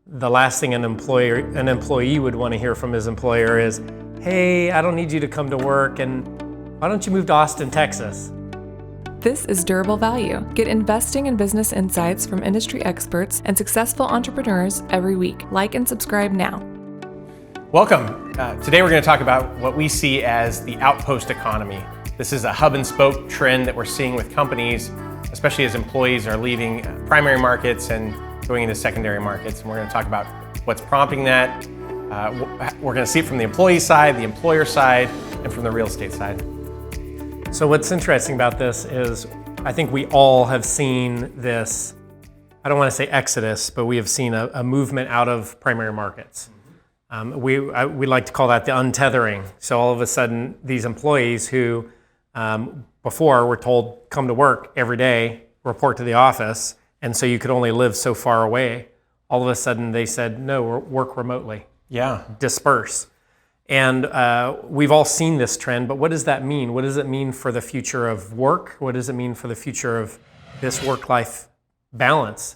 the last thing an employee would want to hear from his employer is, hey, I don't need you to come to work, and why don't you move to Austin, Texas? This is Durable Value. Get investing and business insights from industry experts and successful entrepreneurs every week. Like and subscribe now. Welcome. Today we're going to talk about what we see as the Outpost economy. This is a hub and spoke trend that we're seeing with companies, especially as employees are leaving primary markets and going into secondary markets. And we're going to talk about what's prompting that. We're going to see it from the employee side, the employer side, and from the real estate side. So what's interesting about this is I think we all have seen this, I don't want to say exodus, but we have seen a movement out of primary markets. We like to call that the untethering. So all of a sudden, these employees who before were told, come to work every day, report to the office, and so you could only live so far away, all of a sudden they said, no, work remotely. Yeah. Disperse. And we've all seen this trend, but what does that mean? What does it mean for the future of work? What does it mean for the future of this work-life balance?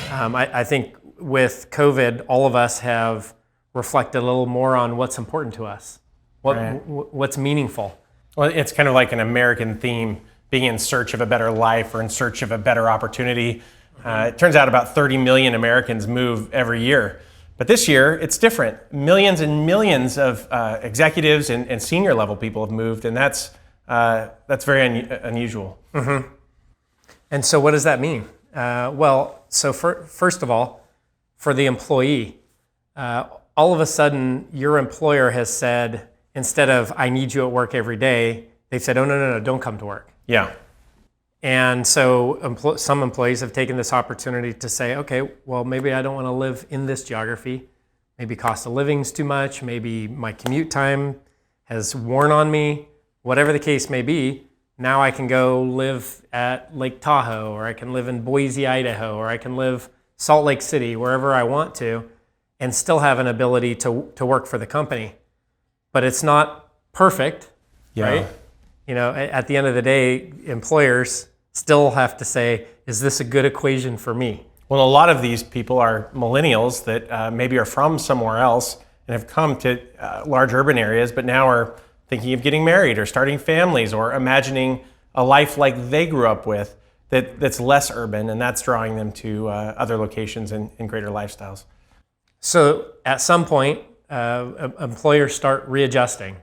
I think with COVID, all of us have reflected a little more on what's important to us, what's meaningful. Well, it's kind of like an American theme, being in search of a better life or in search of a better opportunity. It turns out about 30 million Americans move every year. But this year, it's different. Millions and millions of executives and senior level people have moved, and that's very unusual. Mm-hmm. And so what does that mean? First of all, for the employee, all of a sudden, your employer has said, instead of, I need you at work every day, they've said, oh, no, don't come to work. Yeah. And so some employees have taken this opportunity to say, okay, well, maybe I don't want to live in this geography. Maybe cost of living's too much. Maybe my commute time has worn on me. Whatever the case may be, now I can go live at Lake Tahoe, or I can live in Boise, Idaho, or I can live Salt Lake City, wherever I want to, and still have an ability to work for the company. But it's not perfect, right? You know, at the end of the day, employers still have to say, is this a good equation for me? Well, a lot of these people are millennials that maybe are from somewhere else and have come to large urban areas, but now are thinking of getting married or starting families or imagining a life like they grew up with that's less urban, and that's drawing them to other locations and greater lifestyles. So at some point, employers start readjusting.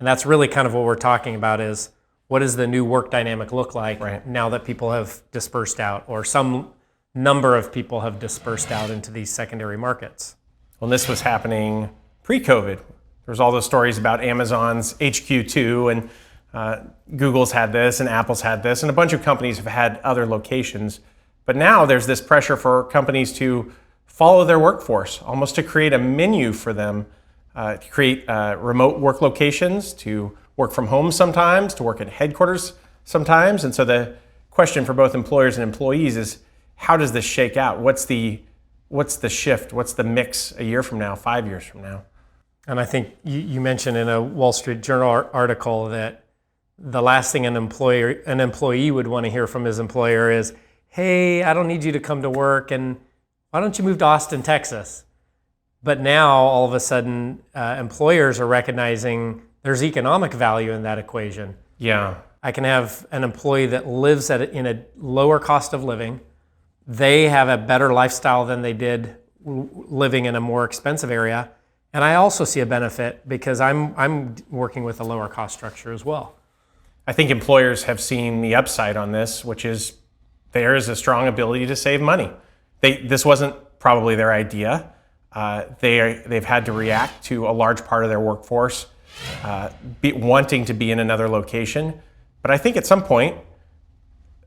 And that's really kind of what we're talking about is, what does the new work dynamic look like now that people have dispersed out, or some number of people have dispersed out into these secondary markets? Well, this was happening pre-COVID. There's all those stories about Amazon's HQ2, and Google's had this, and Apple's had this, and a bunch of companies have had other locations. But now there's this pressure for companies to follow their workforce, almost to create a menu for them, to create remote work locations, to work from home sometimes, to work at headquarters sometimes. And so the question for both employers and employees is, how does this shake out? What's the shift? What's the mix a year from now, 5 years from now? And I think you mentioned in a Wall Street Journal article that the last thing an employee would want to hear from his employer is, hey, I don't need you to come to work, and why don't you move to Austin, Texas? But now, all of a sudden, employers are recognizing there's economic value in that equation. Yeah. I can have an employee that lives in a lower cost of living. They have a better lifestyle than they did living in a more expensive area. And I also see a benefit because I'm working with a lower cost structure as well. I think employers have seen the upside on this, which is there is a strong ability to save money. This wasn't probably their idea. They've had to react to a large part of their workforce wanting to be in another location. But I think at some point,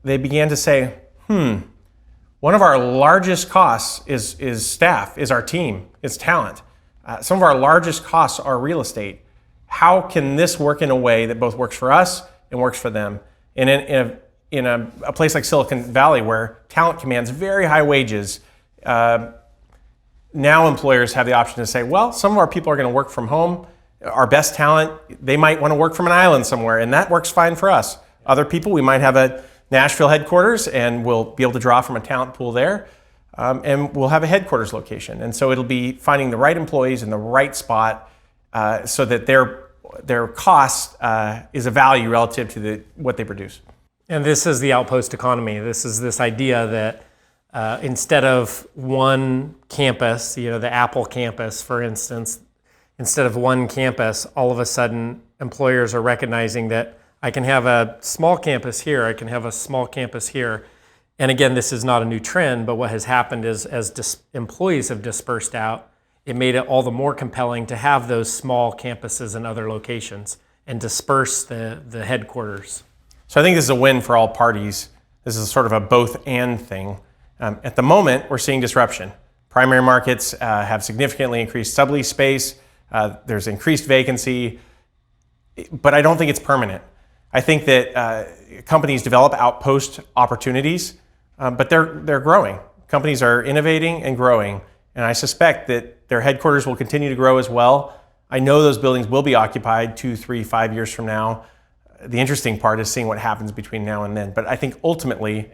they began to say, one of our largest costs is staff, is our team, is talent. Some of our largest costs are real estate. How can this work in a way that both works for us and works for them? And in a place like Silicon Valley, where talent commands very high wages, now employers have the option to say, well, some of our people are going to work from home. Our best talent, they might want to work from an island somewhere, and that works fine for us. Other people, we might have a Nashville headquarters, and we'll be able to draw from a talent pool there. and we'll have a headquarters location. And so it'll be finding the right employees in the right spot so that their cost is a value relative to what they produce. And this is the Outpost economy. This is this idea that instead of one campus, the Apple campus, for instance, instead of one campus, all of a sudden employers are recognizing that I can have a small campus here, I can have a small campus here. And again, this is not a new trend, but what has happened is as employees have dispersed out, it made it all the more compelling to have those small campuses in other locations and disperse the headquarters. So I think this is a win for all parties. This is sort of a both and thing. At the moment, we're seeing disruption. Primary markets have significantly increased sublease space. There's increased vacancy, but I don't think it's permanent. I think that companies develop outpost opportunities, but they're growing. Companies are innovating and growing, and I suspect that their headquarters will continue to grow as well. I know those buildings will be occupied 2, 3, 5 years from now. The interesting part is seeing what happens between now and then. But I think ultimately,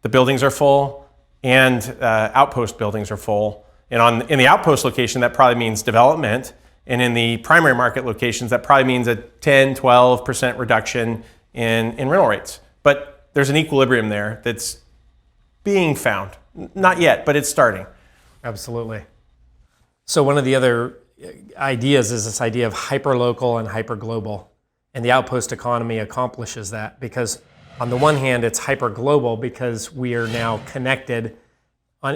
the buildings are full, and outpost buildings are full. And in the outpost location, that probably means development. And in the primary market locations, that probably means a 10, 12% reduction in rental rates. But there's an equilibrium there that's being found. Not yet, but it's starting. Absolutely. So one of the other ideas is this idea of hyperlocal and hyperglobal. And the outpost economy accomplishes that because on the one hand, it's hyperglobal because we are now connected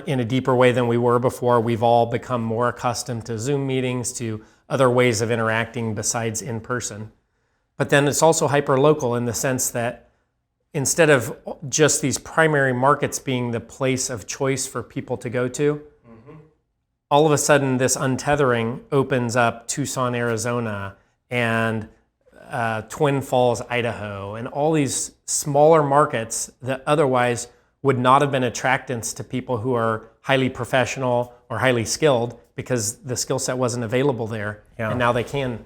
in a deeper way than we were before. We've all become more accustomed to Zoom meetings, to other ways of interacting besides in person. But then it's also hyperlocal in the sense that instead of just these primary markets being the place of choice for people to go to, all of a sudden this untethering opens up Tucson, Arizona, and Twin Falls, Idaho, and all these smaller markets that otherwise would not have been attractants to people who are highly professional or highly skilled because the skill set wasn't available there, and now they can.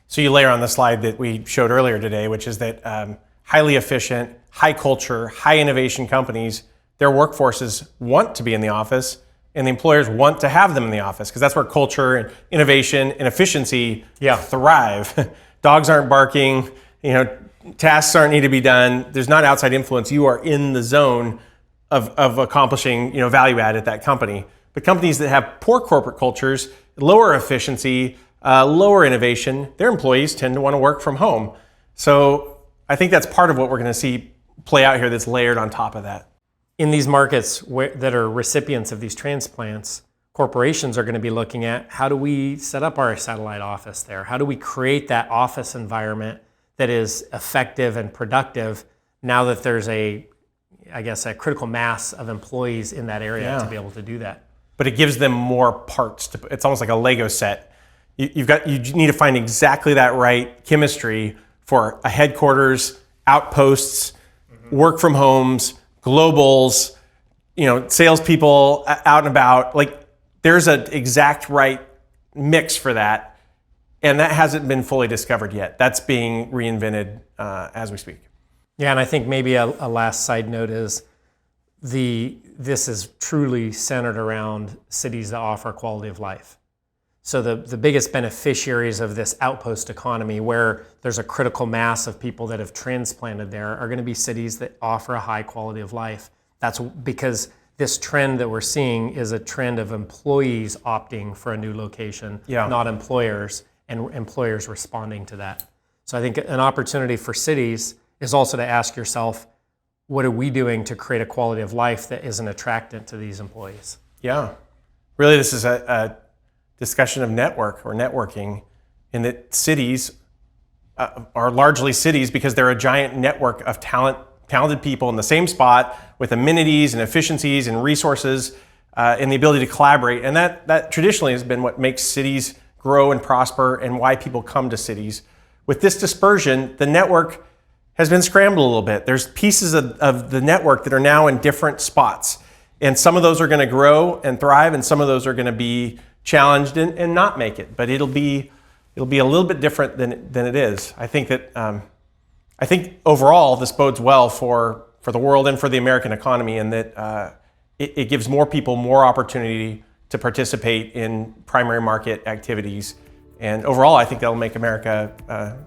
So you layer on the slide that we showed earlier today, which is that highly efficient, high culture, high innovation companies, their workforces want to be in the office, and the employers want to have them in the office because that's where culture and innovation and efficiency thrive. Dogs aren't barking, tasks aren't need to be done. There's not outside influence. You are in the zone of accomplishing, value add at that company. But companies that have poor corporate cultures, lower efficiency, lower innovation, their employees tend to want to work from home. So I think that's part of what we're going to see play out here that's layered on top of that. In these markets that are recipients of these transplants, corporations are going to be looking at how do we set up our satellite office there? How do we create that office environment that is effective and productive now that there's a critical mass of employees in that area to be able to do that? But it gives them more parts. It's almost like a Lego set. You need to find exactly that right chemistry for a headquarters, outposts, work from homes, globals, salespeople out and about. Like there's an exact right mix for that, and that hasn't been fully discovered yet. That's being reinvented as we speak. Yeah, and I think maybe a last side note is this is truly centered around cities that offer quality of life. So the biggest beneficiaries of this outpost economy, where there's a critical mass of people that have transplanted there, are going to be cities that offer a high quality of life. That's because this trend that we're seeing is a trend of employees opting for a new location, not employers, and employers responding to that. So I think an opportunity for cities is also to ask yourself, what are we doing to create a quality of life that is an attractant to these employees? Yeah. Really, this is a discussion of networking, in that cities are largely cities because they're a giant network of talented people in the same spot with amenities and efficiencies and resources and the ability to collaborate. And that traditionally has been what makes cities grow and prosper and why people come to cities. With this dispersion, the network has been scrambled a little bit. There's pieces of the network that are now in different spots. And some of those are going to grow and thrive, and some of those are going to be challenged and not make it. But it'll be a little bit different than it is. I think that overall this bodes well for the world and for the American economy, and that it gives more people more opportunity to participate in primary market activities. And overall, I think that'll make America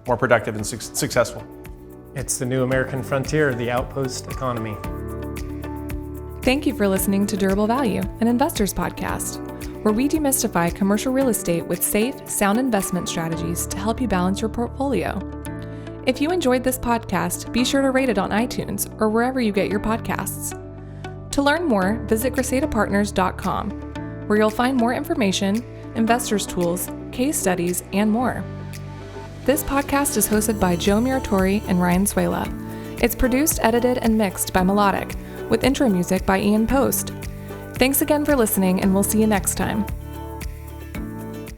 more productive and successful. It's the new American frontier, the Outpost economy. Thank you for listening to Durable Value, an investor's podcast, where we demystify commercial real estate with safe, sound investment strategies to help you balance your portfolio. If you enjoyed this podcast, be sure to rate it on iTunes or wherever you get your podcasts. To learn more, visit graceadapartners.com, where you'll find more information, investors' tools, case studies, and more. This podcast is hosted by Joe Muratori and Ryan Suela. It's produced, edited, and mixed by Melodic, with intro music by Ian Post. Thanks again for listening, and we'll see you next time.